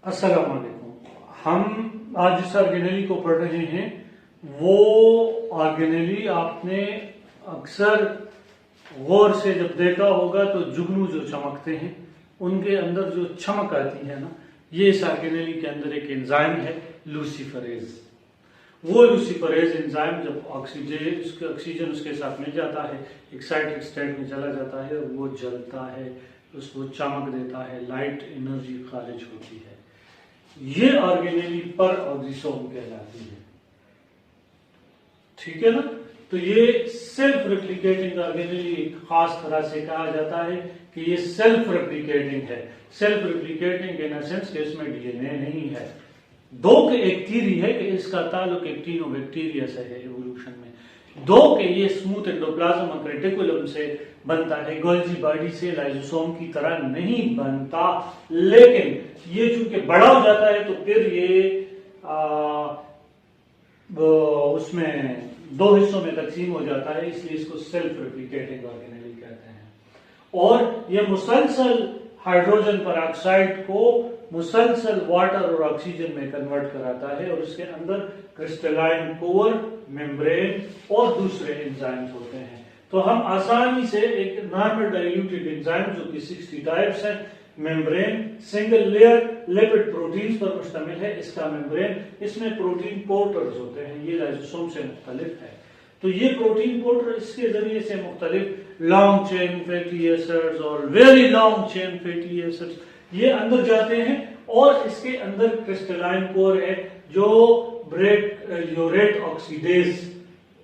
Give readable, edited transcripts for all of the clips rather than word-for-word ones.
अस्सलाम वालेकुम। हम आज जिस ऑर्गेनेली को पढ़ रहे हैं वो ऑर्गेनेली आपने अक्सर गौर से जब देखा होगा तो जुगनू जो चमकते हैं उनके अंदर जो चमक आती है ना, ये इस ऑर्गेनेली के अंदर एक एंजाइम है लूसीफरेज। वो लूसीफरेज एंजाइम जब ऑक्सीजन उसके साथ मिल जाता है, एक्साइटेड स्टेट में चला जाता है और वो जलता है, उसको चमक देता है, लाइट एनर्जी खारिज होती है। ये ऑर्गेनेली पर ऑक्सीसोम कहलाती है। ठीक है ना। तो ये सेल्फ रेप्लिकेटिंग ऑर्गेनेली एक खास तरह से कहा जाता है कि ये सेल्फ रेप्लिकेटिंग है। सेल्फ रेप्लिकेटिंग इन सेंस कि इसमें डीएनए नहीं है। दो के एक थ्योरी है कि इसका ताल्लुक एक्टिनोबैक्टीरिया से है एवोल्यूशन में। दो के ये स्मूथ एंडोप्लाज्म और रेटिकुलम से बनता है, गोल्जी बॉडी से लाइसोसोम की तरह नहीं बनता। लेकिन ये चूंकि बड़ा हो जाता है तो फिर ये उसमें दो हिस्सों में तकसीम हो जाता है, इसलिए इसको सेल्फ रेप्लिकेटिंग ऑर्गेनेली कहते हैं। और ये मुसलसल हाइड्रोजन पेरोक्साइड को मुसलसल वाटर और ऑक्सीजन में कन्वर्ट कराता है और उसके अंदर क्रिस्टलाइन कोर, मेम्ब्रेन और दूसरे एंजाइम्स होते हैं। तो हम आसानी से एक नॉर्मल डाइल्यूटेड एंजाइम जो कि 60 टाइप्स है, membrane single layer lipid proteins पर मुश्तमिल है। इसका मेम्ब्रेन, इसमें प्रोटीन पोर्टर्स होते हैं, ये लाइसोसोम से मुख्तलिफ है। तो ये प्रोटीन पोर्टर इसके जरिए से मुख्तलिफ लॉन्ग चेन फैटी एसिड्स और very long chain fatty acids ये अंदर जाते हैं और इसके अंदर क्रिस्टलाइन कोर है जो यूरेट ऑक्सीडेज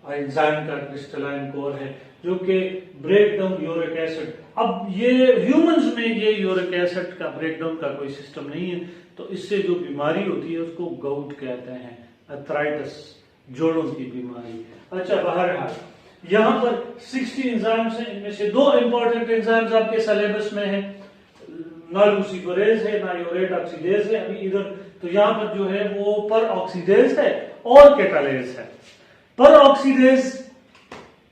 एंजाइम का क्रिस्टलाइन कोर है जो कि ब्रेक डाउन यूरिक एसिड। अब ये ह्यूमंस में ये यूरिक एसिड का ब्रेकडाउन का कोई सिस्टम नहीं है, तो इससे जो बीमारी होती है उसको गाउट कहते हैं, अर्थराइटिस, जोड़ों की बीमारी। अच्छा, बहरहाल यहाँ पर 60 एंजाइम्स हैं, इनमें से दो इंपॉर्टेंट एंजाइम्स आपके सिलेबस में है, ना लूसीफरेज है ना यूरेट ऑक्सीडेज है अभी इधर। तो यहाँ पर जो है वो पर ऑक्सीडेज है और कैटालेज है। पर ऑक्सीडेज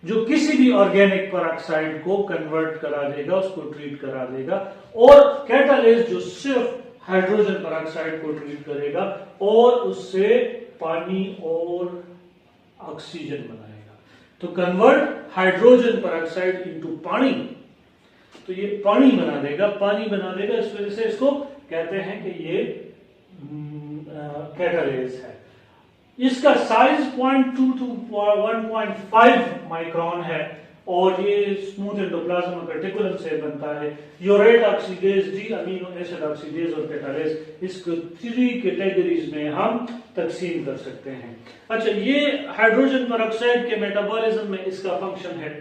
जो किसी भी ऑर्गेनिक पेरोक्साइड को कन्वर्ट करा देगा, उसको ट्रीट करा देगा, और कैटालेज जो सिर्फ हाइड्रोजन पेरोक्साइड को ट्रीट करेगा और उससे पानी और ऑक्सीजन बनाएगा। तो कन्वर्ट हाइड्रोजन पेरोक्साइड इनटू पानी, तो ये पानी बना देगा, पानी बना देगा, इस वजह से इसको कहते हैं कि ये कैटालेज है। इसका साइज 0.2 to 1.5 माइक्रोन है और ये स्मूथ एंडोप्लाज्म रेटिकुलम से बनता है। Urate oxidase, D amino acid oxidase और कैटालेज, इसको 3 कैटेगरीज में हम तकसीम कर सकते हैं। अच्छा, ये हाइड्रोजन पेरोक्साइड के मेटाबॉलिज्म में इसका फंक्शन है,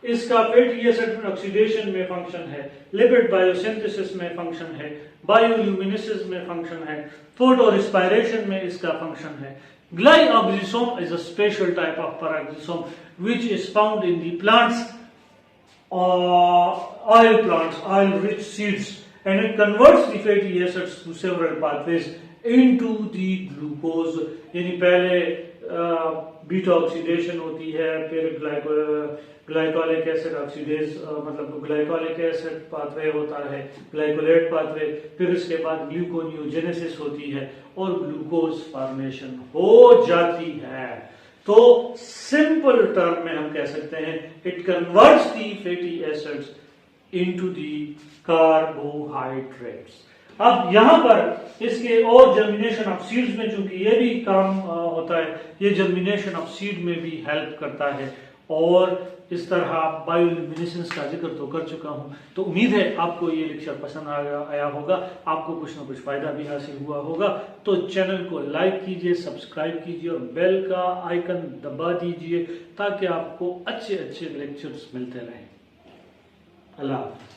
इसका फैटी एसिड ऑक्सीडेशन में फंक्शन है, लिपिड बायोसिंथेसिस में फंक्शन है, बायोल्यूमिनेसिस में फंक्शन है, फोटो रेस्पिरेशन में इसका फंक्शन है। Glyoxysome is a special type of peroxisome which is found in the plants, oil-rich seeds, and it converts the fatty acids through several pathways into the glucose। यानी पहले beta oxidation होती है, फिर glycolic acid oxidase मतलब glycolic acid pathway होता है, glycolate pathway, फिर इसके बाद ग्लूकोनियोजेनेसिस होती है और ग्लूकोज फॉर्मेशन हो जाती है। तो सिंपल टर्म में हम कह सकते हैं it converts the fatty acids into the carbohydrates. अब यहां पर इसके और जर्मिनेशन ऑफ सीड्स में चूंकि ये भी काम होता है, ये जर्मिनेशन ऑफ सीड में भी हेल्प करता है। और इस तरह बायोल्यूमिनेसेंस का जिक्र तो कर चुका हूं, तो उम्मीद है आपको ये लेक्चर पसंद आया होगा, आपको कुछ ना कुछ फायदा भी हासिल हुआ होगा। तो चैनल को लाइक कीजिए, सब्सक्राइब कीजिए और बेल का आइकन दबा दीजिए ताकि आपको अच्छे अच्छे लेक्चर्स मिलते रहें। अल्लाह हाफ़िज़।